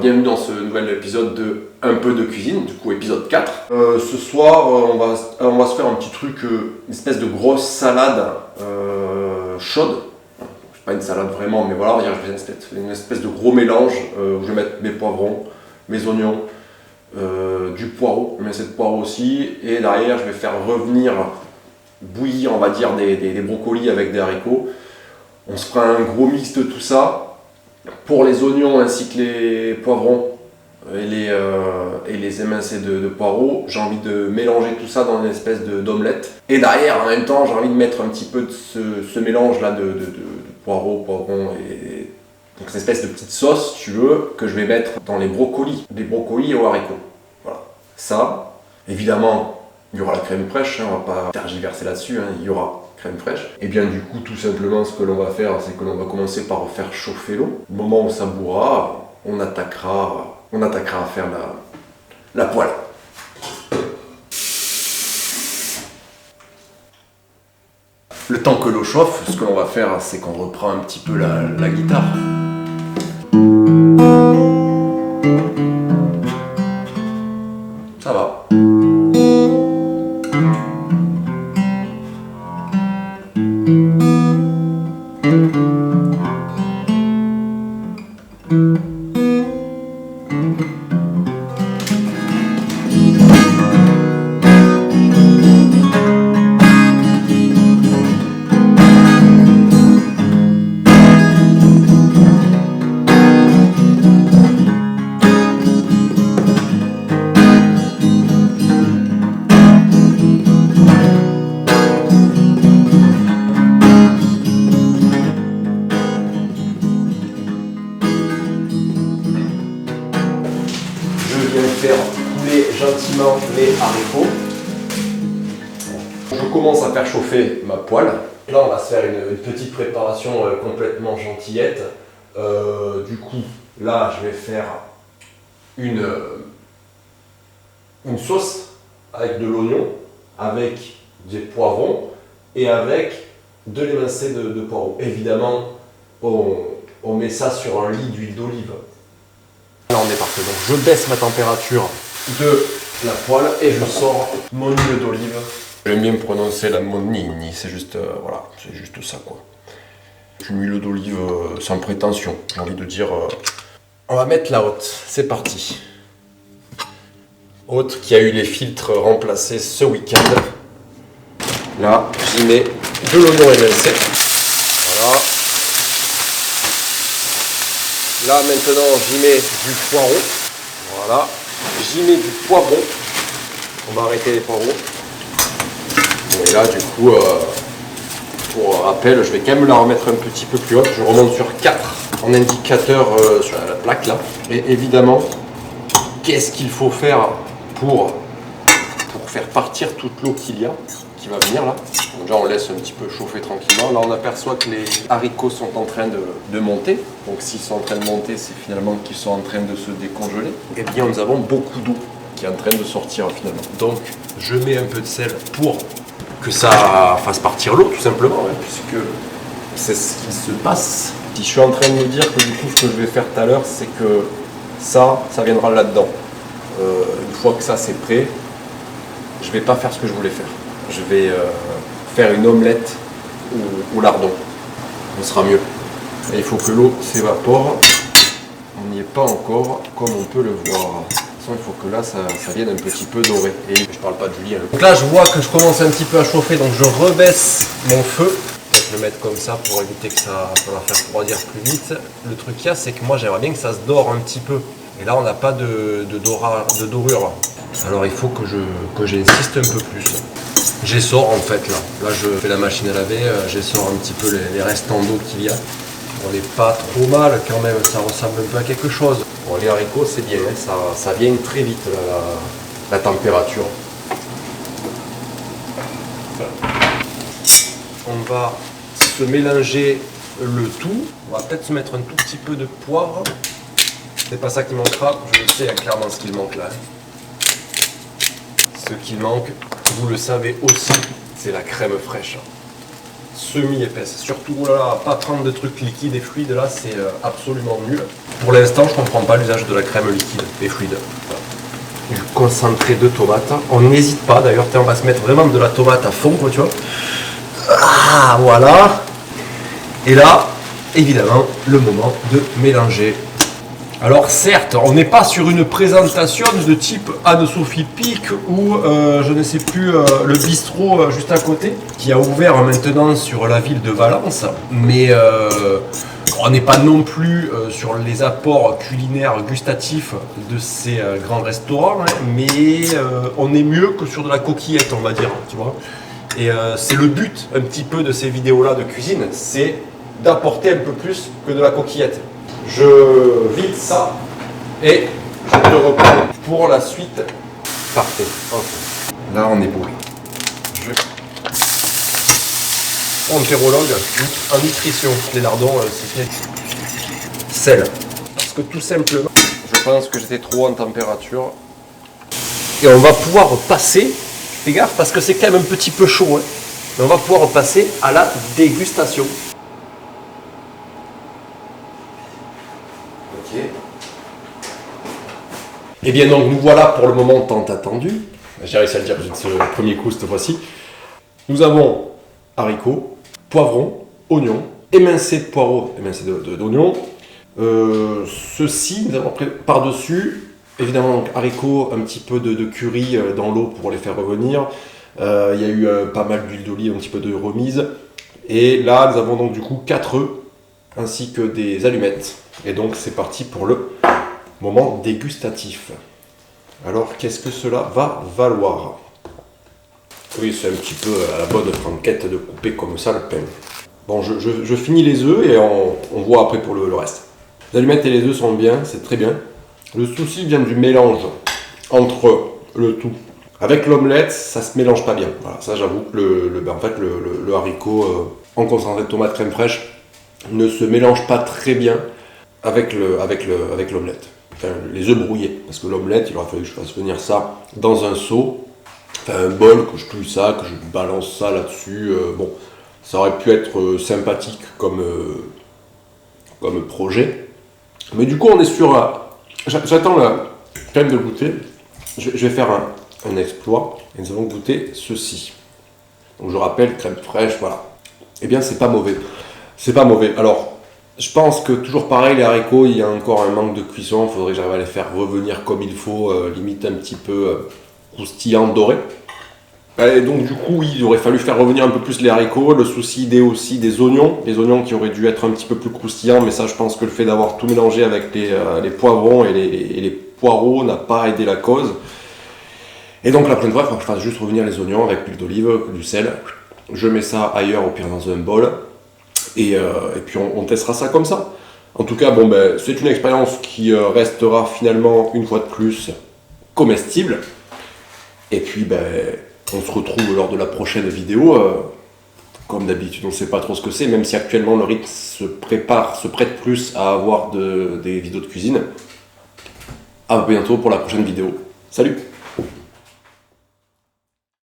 Bienvenue dans ce nouvel épisode de Un peu de cuisine, du coup épisode 4. Ce soir, on va se faire un petit truc, une espèce de grosse salade chaude. C'est pas une salade vraiment, mais voilà, je vais faire une espèce de gros mélange où je vais mettre mes poivrons, mes oignons, du poireau, mais c'est de poireau aussi. Et derrière, je vais faire revenir, bouillir, on va dire, des brocolis avec des haricots. On se fera un gros mix de tout ça. Pour les oignons ainsi que les poivrons et les émincés de poireaux, j'ai envie de mélanger tout ça dans une espèce d'omelette. Et derrière, en même temps, j'ai envie de mettre un petit peu de ce mélange-là de poivrons et donc cette espèce de petite sauce, si tu veux, que je vais mettre dans les brocolis aux haricots. Voilà. Ça, évidemment, il y aura la crème fraîche, hein, on va pas tergiverser là-dessus, hein, il y aura crème fraîche. Et bien du coup, tout simplement, ce que l'on va faire, c'est que l'on va commencer par faire chauffer l'eau. Au moment où ça bourra, on attaquera à faire la poêle. Le temps que l'eau chauffe, ce que l'on va faire, c'est qu'on reprend un petit peu la guitare. Ça va. Faire couler gentiment les haricots. Je commence à faire chauffer ma poêle. Là, on va se faire une petite préparation complètement gentillette. Du coup, là, je vais faire une sauce avec de l'oignon, avec des poivrons et avec de l'émincé de poireaux. Évidemment, on met ça sur un lit d'huile d'olive. Là on est parti, donc je baisse ma température de la poêle et je sors mon huile d'olive. J'aime bien prononcer la monini, c'est juste, voilà, c'est juste ça quoi. Une huile d'olive sans prétention, j'ai envie de dire. On va mettre la haute, c'est parti. Haute qui a eu les filtres remplacés ce week-end. Là, j'y mets de l'oignon émincé. Voilà. Là maintenant j'y mets du poireau, voilà, j'y mets du poivron, on va arrêter les poireaux. Et là du coup, pour rappel, je vais quand même la remettre un petit peu plus haute, je remonte sur 4 en indicateur sur la plaque là. Et évidemment, qu'est-ce qu'il faut faire pour faire partir toute l'eau qu'il y a, qui va venir là. Donc là on laisse un petit peu chauffer tranquillement. Là on aperçoit que les haricots sont en train de monter. Donc s'ils sont en train de monter, c'est finalement qu'ils sont en train de se décongeler. Et bien nous avons beaucoup d'eau qui est en train de sortir finalement. Donc je mets un peu de sel pour que ça fasse partir l'eau tout simplement, hein, puisque c'est ce qui se passe. Si je suis en train de me dire que du coup ce que je vais faire tout à l'heure, c'est que ça viendra là-dedans. Une fois que ça c'est prêt, je vais pas faire ce que je voulais faire. Je vais faire une omelette au lardon. Ce sera mieux. Et il faut que l'eau s'évapore. On n'y est pas encore, comme on peut le voir. De toute façon, il faut que là, ça vienne un petit peu doré. Et je parle pas de Julien. Donc là, je vois que je commence un petit peu à chauffer, donc je rebaisse mon feu. Peut-être le mettre comme ça pour éviter que ça va faire refroidir plus vite. Le truc qu'il y a, c'est que moi, j'aimerais bien que ça se dore un petit peu. Et là, on n'a pas de dorure. Alors, il faut que j'insiste un peu plus. J'essore en fait là. Là je fais la machine à laver, j'essore un petit peu les restants d'eau qu'il y a. On n'est pas trop mal quand même, ça ressemble un peu à quelque chose. Bon, les haricots c'est bien, hein, ça vient très vite la température. On va se mélanger le tout. On va peut-être se mettre un tout petit peu de poivre. C'est pas ça qui manquera, je le sais clairement ce qu'il manque là. Ce qui manque, vous le savez aussi, c'est la crème fraîche. Semi-épaisse. Surtout là, pas prendre de trucs liquides et fluides, là c'est absolument nul. Pour l'instant, je comprends pas l'usage de la crème liquide et fluide. Voilà. Du concentré de tomate. On n'hésite pas d'ailleurs, on va se mettre vraiment de la tomate à fond, quoi, tu vois. Ah, voilà. Et là, évidemment, le moment de mélanger. Alors certes, on n'est pas sur une présentation de type Anne-Sophie Pic ou je ne sais plus le bistrot juste à côté qui a ouvert maintenant sur la ville de Valence, mais on n'est pas non plus sur les apports culinaires gustatifs de ces grands restaurants, hein, mais on est mieux que sur de la coquillette, on va dire, tu vois. Et c'est le but un petit peu de ces vidéos-là de cuisine, c'est d'apporter un peu plus que de la coquillette. Je vide ça et je te reprends pour la suite. Parfait. Okay. Là, on est bourré. Entérologue en nutrition. Les lardons, c'est sel. Parce que tout simplement, je pense que j'étais trop en température. Et on va pouvoir passer, fais gaffe parce que c'est quand même un petit peu chaud, hein, mais on va pouvoir passer à la dégustation. Et bien donc nous voilà pour le moment tant attendu. J'ai réussi à le dire ce premier coup cette fois-ci. Nous avons haricots, poivrons, oignons, émincés de poireaux, émincés d'oignons. Ceci, nous avons pris par-dessus, évidemment donc, haricots, un petit peu de curry dans l'eau pour les faire revenir. Il y a eu pas mal d'huile d'olive, un petit peu de remise. Et là nous avons donc du coup 4 œufs ainsi que des allumettes. Et donc c'est parti pour le moment dégustatif. Alors, qu'est-ce que cela va valoir? Oui, c'est un petit peu à la bonne franquette de couper comme ça le pain. Bon, je finis les œufs et on voit après pour le reste. Les allumettes et les œufs sont bien, c'est très bien. Le souci vient du mélange entre le tout. Avec l'omelette, ça se mélange pas bien. Voilà, ça j'avoue que le haricot en concentré de tomate crème fraîche ne se mélange pas très bien avec l'omelette. Enfin, les œufs brouillés, parce que l'omelette, il aurait fallu que je fasse venir ça dans un seau, enfin un bol, que je plie ça, que je balance ça là-dessus. Bon, ça aurait pu être sympathique comme projet. Mais du coup, on est sur... J'attends quand même de goûter. Je vais faire un exploit. Et nous allons goûter ceci. Donc je rappelle, crème fraîche, voilà. Eh bien, c'est pas mauvais. C'est pas mauvais. Alors, je pense que toujours pareil, les haricots, il y a encore un manque de cuisson. Il faudrait que j'arrive à les faire revenir comme il faut, limite un petit peu croustillant, doré. Et donc du coup, oui, il aurait fallu faire revenir un peu plus les haricots. Le souci aussi des oignons. Les oignons qui auraient dû être un petit peu plus croustillants. Mais ça, je pense que le fait d'avoir tout mélangé avec les poivrons et les poireaux n'a pas aidé la cause. Et donc la prochaine fois, il faut que je fasse juste revenir les oignons avec l'huile d'olive, du sel. Je mets ça ailleurs, au pire dans un bol. Et puis on testera ça comme ça. En tout cas, bon, c'est une expérience qui restera finalement, une fois de plus, comestible. Et puis, on se retrouve lors de la prochaine vidéo. Comme d'habitude, on ne sait pas trop ce que c'est, même si actuellement le rythme se prête plus à avoir des vidéos de cuisine. À bientôt pour la prochaine vidéo. Salut!